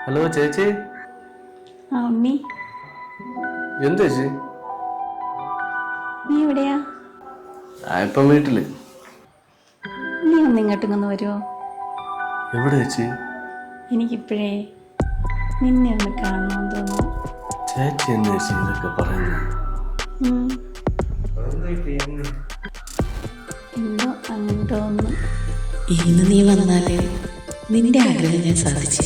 Hello ചേച്ചി. ആ ഉണ്ണി, എന്താ ചേച്ചി? നീ എവിടെയാ? ഇപ്പം വീട്ടില്. നീ ഒന്ന് ഇങ്ങോട്ടിങ്ങൊന്ന് വരുമോ? എവിടെ ചേച്ചി? എനിക്കിപ്പോഴേ നിന്നെ ഒന്ന് കാണണമെന്ന് തോന്നുന്നു. ചേച്ചി എന്താ ചേച്ചി ഇതൊക്കെ പറയുന്നത്? എന്തോ അങ്ങനെ തോന്നുന്നു. ഇന്ന് നീ വന്നാലേ നിന്റെ ആഗ്രഹം ഞാൻ സാധിച്ചു.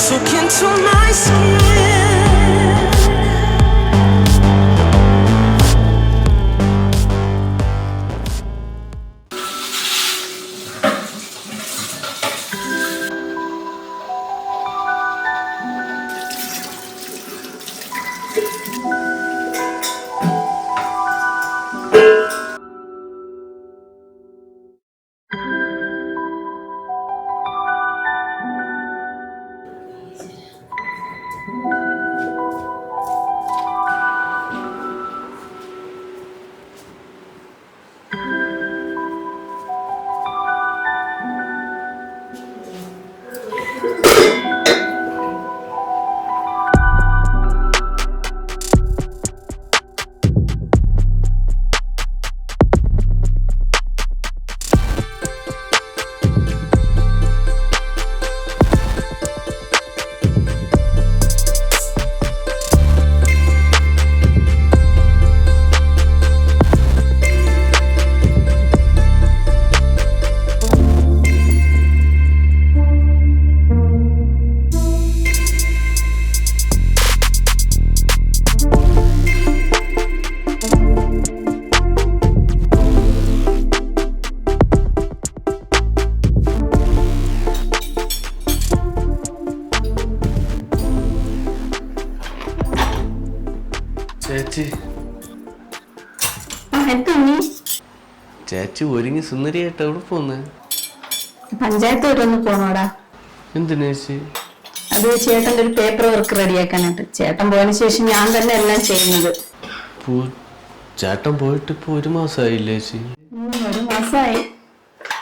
Soak into my skin. ചേച്ചി ചേച്ചി ഒരുങ്ങി സുന്ദരിയായിട്ട് എവിടെ പോന്ന്? പഞ്ചായത്ത് വരെ ഒന്ന് പോണോടാ. എന്തിനാ ചേച്ചി? അത് ചേട്ടൻ്റെ ഒരു പേപ്പർ വർക്ക് റെഡിയാക്കാനായിട്ട്. ചേട്ടൻ പോയതിനു ശേഷം ഞാൻ തന്നെ എല്ലാം ചെയ്യുന്നത്. ചേട്ടൻ പോയിട്ട് ഇപ്പൊ 1 മാസമായില്ലേ ചേച്ചി? 1 മാസമായി.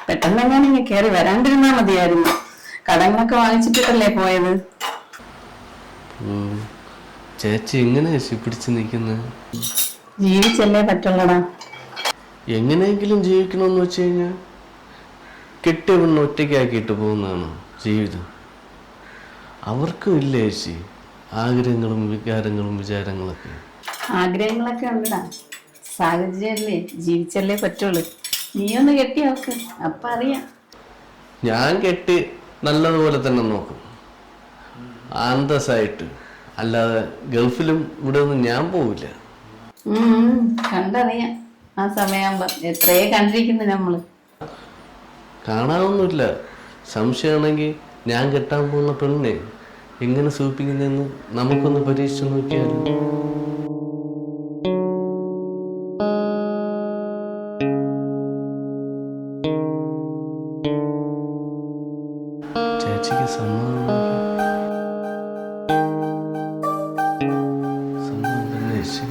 പെട്ടെന്ന് എങ്ങനെ ഇങ്ങനെ കയറി വരാണ്ടിരുന്നാ മതിയായിരുന്നു. കടങ്ങളൊക്കെ വാങ്ങിച്ചിട്ടല്ലേ പോയത്. ചേച്ചി എങ്ങനെ ചേച്ചി പിടിച്ചു നിൽക്കുന്നത്? ജീവിച്ചല്ലേ പറ്റുള്ളടാ. എങ്ങനെയെങ്കിലും ജീവിക്കണമെന്ന് വെച്ച് കഴിഞ്ഞാൽ കെട്ടിയ പെണ്ണ് ഒറ്റയ്ക്കാക്കിയിട്ട് പോകുന്നതാണ് ജീവിതം. അവർക്കും ഇല്ലേ ചേച്ചി ആഗ്രഹങ്ങളും വികാരങ്ങളും വിചാരങ്ങളൊക്കെ? ആഗ്രഹങ്ങളൊക്കെ ഉണ്ടടാ. സാഹചര്യമല്ലേ, ജീവിച്ചല്ലേ പറ്റുള്ളൂ. നീ ഒന്ന് കെട്ടി നോക്ക്, അപ്പൊ അറിയാം. ഞാൻ കെട്ടി നല്ലതുപോലെ തന്നെ നോക്കും, അന്തസ്സായിട്ട്. അല്ലാതെ ഗൾഫിലും ഇവിടെ ഒന്നും ഞാൻ പോവില്ല. കണ്ടറിയാം. ആ സമയമാകുമ്പോ എത്രയേ കണ്ടിരിക്കുന്നു നമ്മള്. കാണാനൊന്നുമില്ല. സംശയമാണെങ്കിൽ ഞാൻ കെട്ടാൻ പോകുന്ന പെണ്ണെ എങ്ങനെ സൂപ്പിക്കുന്നതെന്ന് നമുക്കൊന്ന് പരീക്ഷിച്ചു നോക്കിയാലും. ചേച്ചിക്ക് സമ്മതം തന്നെ ചേച്ചി.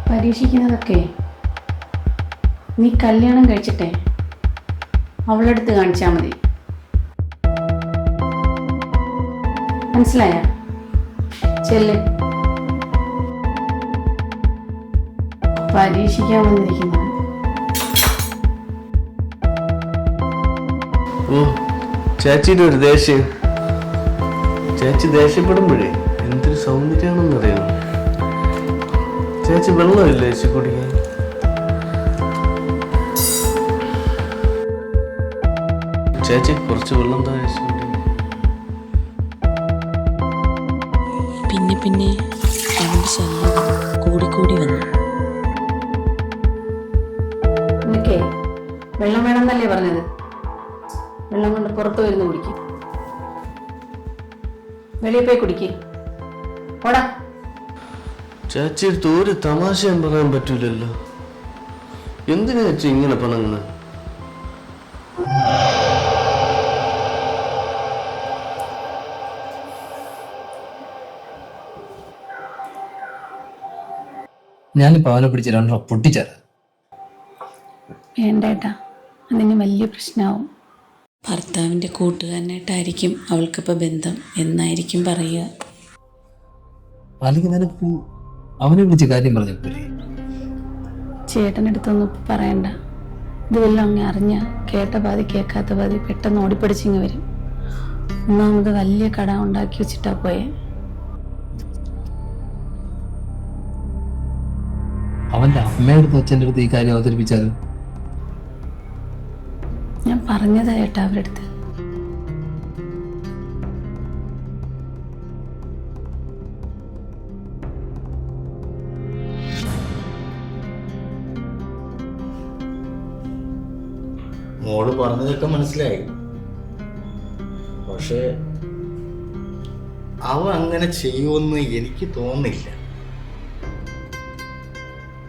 പരീക്ഷിക്കുന്നതൊക്കെ നീ കല്യാണം കഴിച്ചിട്ടേ അവളെടുത്ത് കാണിച്ചാൽ മതി. മനസ്സിലായ? ചെല്ല്. പരീക്ഷിക്കാൻ വന്നിരിക്കുന്നത്. ഓ ചേച്ചിയുടെ ഒരു ദേഷ്യം. ചേച്ചി ദേഷ്യപ്പെടുമ്പോഴേ എന്തൊരു സൗന്ദര്യമാണെന്നറിയാം. ചേച്ചി വെള്ളമില്ല ചേച്ചി കുടിക്കാൻ. ചേച്ചി കുറച്ച് വെള്ളം താ ചേച്ചി കുടിക്കാൻ. പിന്നെ പിന്നെ അവൻ്റെ ശല്യം കൂടിക്കൂടി വന്നു. നിനക്കേ വെള്ളം വേണമെന്നല്ലേ പറഞ്ഞത്? വെള്ളം കൊണ്ട് പുറത്തു വരുന്ന കുടിക്കും, വെളിയിൽ പോയി കുടിക്കേ. ഓടാ. ചേച്ചി അടുത്ത് ഒരു തമാശയും പറയാൻ പറ്റൂലല്ലോ. എന്തിനാ ചേച്ചി ഇങ്ങനെ പണങ്ങുന്നത്? ഞാനിപ്പോൾ അവനെ പിടിച്ച് രണ്ടെണ്ണം പൊട്ടിച്ചേരാ. വേണ്ടേട്ടാ, അതിന് വലിയ പ്രശ്നമാവും. ഭർത്താവിൻ്റെ കൂട്ടുകാരനായിട്ടായിരിക്കും അവൾക്കിപ്പോൾ ബന്ധം എന്നായിരിക്കും പറയുക. അല്ലെങ്കിൽ നിനക്ക് അവനെ വിളിച്ച് കാര്യം പറഞ്ഞപ്പോഴേ. ചേട്ടനടുത്തൊന്നും പറയണ്ട. ഇതുവെല്ലാം അങ്ങ് അറിഞ്ഞ കേട്ട പാതി കേൾക്കാത്ത പാതി പെട്ടെന്ന് ഓടിപ്പിടിച്ചിങ്ങ് വരും. ഒന്നാമത് വലിയ കട ഉണ്ടാക്കി വെച്ചിട്ടാ പോയെ. അവൻ്റെ അമ്മയുടെ അടുത്ത് അച്ഛൻ്റെ അടുത്ത് ഈ കാര്യം അവതരിപ്പിച്ചാലും ഞാൻ പറഞ്ഞതാ ഏട്ടാ അവരുടെ അടുത്ത്. മോള് പറഞ്ഞതൊക്കെ മനസ്സിലായി. പക്ഷേ അവ അങ്ങനെ ചെയ്യുമെന്ന് എനിക്ക് തോന്നുന്നില്ല.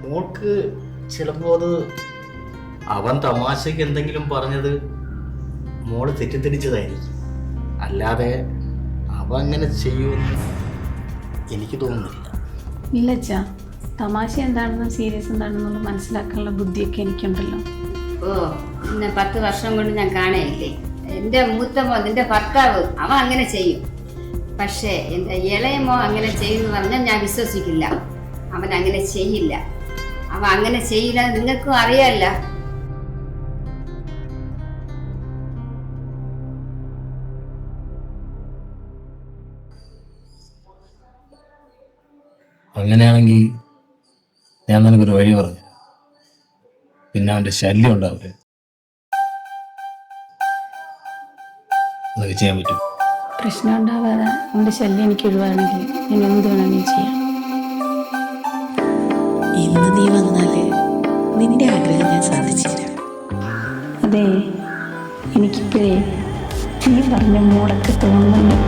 മോൾക്ക് ചിലപ്പോൾ അത് അവൻ തമാശയ്ക്ക് എന്തെങ്കിലും പറഞ്ഞത് മോള് തെറ്റിദ്ധരിച്ചതായിരിക്കും. അല്ലാതെ അവ അങ്ങനെ ചെയ്യുമെന്ന് എനിക്ക് തോന്നുന്നില്ല. ഇല്ലച്ചാ, തമാശ എന്താണെന്നും സീരിയസ് എന്താണെന്നുള്ള മനസ്സിലാക്കാനുള്ള ബുദ്ധിയൊക്കെ എനിക്കുണ്ടല്ലോ. ഓ, ഇന്ന് 10 വർഷം കൊണ്ട് ഞാൻ കാണയില്ലേ. എൻ്റെ മൂത്തമോ നിന്റെ ഭർത്താവ് അവൻ അങ്ങനെ ചെയ്യും. പക്ഷേ എൻ്റെ ഇളയമോ അങ്ങനെ ചെയ്യുമെന്ന് പറഞ്ഞാൽ ഞാൻ വിശ്വസിക്കില്ല. അവൻ അങ്ങനെ ചെയ്യില്ല. അവൻ അങ്ങനെ ചെയ്യില്ല, നിങ്ങൾക്കും അറിയാമല്ല. അങ്ങനെയാണെങ്കിൽ ഞാൻ നിനക്കൊരു വഴി പറഞ്ഞു. പിന്നെ അവൻ്റെ ശല്യം ഉണ്ടാവില്ല. അതൊക്കെ ചെയ്യാൻ പറ്റും. പ്രശ്നം ഉണ്ടാവാതെ അവൻ്റെ ശല്യം എനിക്ക് ഒഴിവാണെങ്കിൽ ഞാൻ എന്ത് വേണമെങ്കിലും ചെയ്യാം. ഇന്ന് നീ വന്നാല് നിന്റെ ആഗ്രഹം ഞാൻ സാധിച്ചില്ല. അതെ, എനിക്കിപ്പോഴേ നീ പറഞ്ഞ മൂടൊക്കെ തോന്നുന്നുണ്ട്.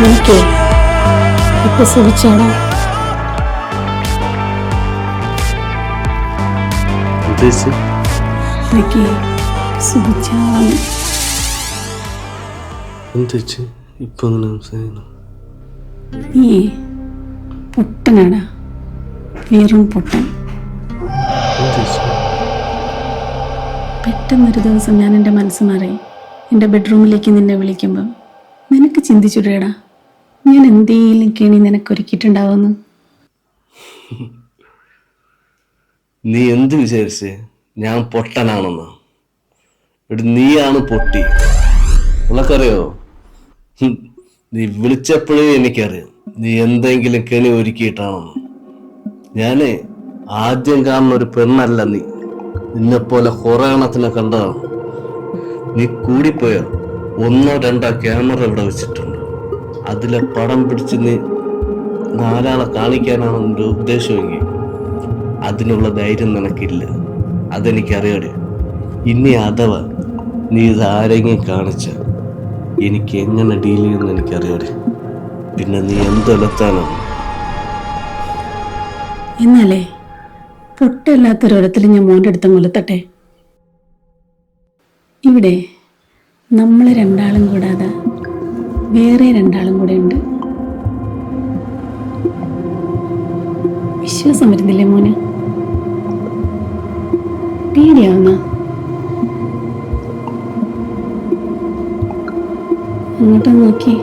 എനിക്ക് ഇപ്പൊ സുഖിച്ചാടാ. എനിക്ക് സുഖിച്ചാണ്. ഇപ്പൊ നീ പൊട്ടനാടാ, വെറും പൊട്ടൻ. പെട്ടെന്നൊരു ദിവസം ഞാൻ എൻ്റെ മനസ്സ് മാറി എൻ്റെ ബെഡ്റൂമിലേക്ക് നിന്നെ വിളിക്കുമ്പം നിനക്ക് ചിന്തിച്ചുടേടാ, ഞാൻ എന്തെങ്കിലും കെണി നിനക്കൊരുക്കിയിട്ടുണ്ടാവുമെന്ന്. നീ എന്ത് വിചാരിച്ചേ ഞാൻ പൊട്ടനാണെന്ന്? നീയാണ് പൊട്ടി. ഉള്ളക്കറിയോ, നീ വിളിച്ചപ്പോഴേ എനിക്കറിയാം നീ എന്തെങ്കിലും കെണി ഒരുക്കിയിട്ടാണെന്ന്. ഞാന് ആദ്യം കാണുന്ന ഒരു പെണ്ണല്ല നീ. നിന്നെപ്പോലെ കുറെ എണ്ണത്തിനെ കണ്ടതാണ്. നീ കൂടിപ്പോയോ 1-2 ക്യാമറ ഇവിടെ വെച്ചിട്ടുണ്ട്. അതിലെ പടം പിടിച്ച് നീ 4 ആളെ കാണിക്കാനാണ് നിന്റെ ഉദ്ദേശമെങ്കിൽ അതിനുള്ള ധൈര്യം നിനക്കില്ല. അതെനിക്കറിയാടെ. ഇനി അഥവാ നീ ഇത് ആരെങ്കിലും കാണിച്ച എനിക്ക് എങ്ങനെ ഡീൽ ചെയ്യുമെന്ന് എനിക്കറിയാടെ. പിന്നെ നീ എന്തെടുത്താനാണ്? എന്നാലേ പൊട്ടല്ലാത്തൊരിടത്തിൽ ഞാൻ മോൻ്റെ അടുത്ത് മുലത്തട്ടെ. ഇവിടെ നമ്മൾ 2 ആളും കൂടാതെ വേറെ 2 ആളും കൂടെ ഉണ്ട്. വിശ്വാസം വരുന്നില്ലേ മോന്? പേടിയാവുന്ന അങ്ങോട്ട് നോക്കി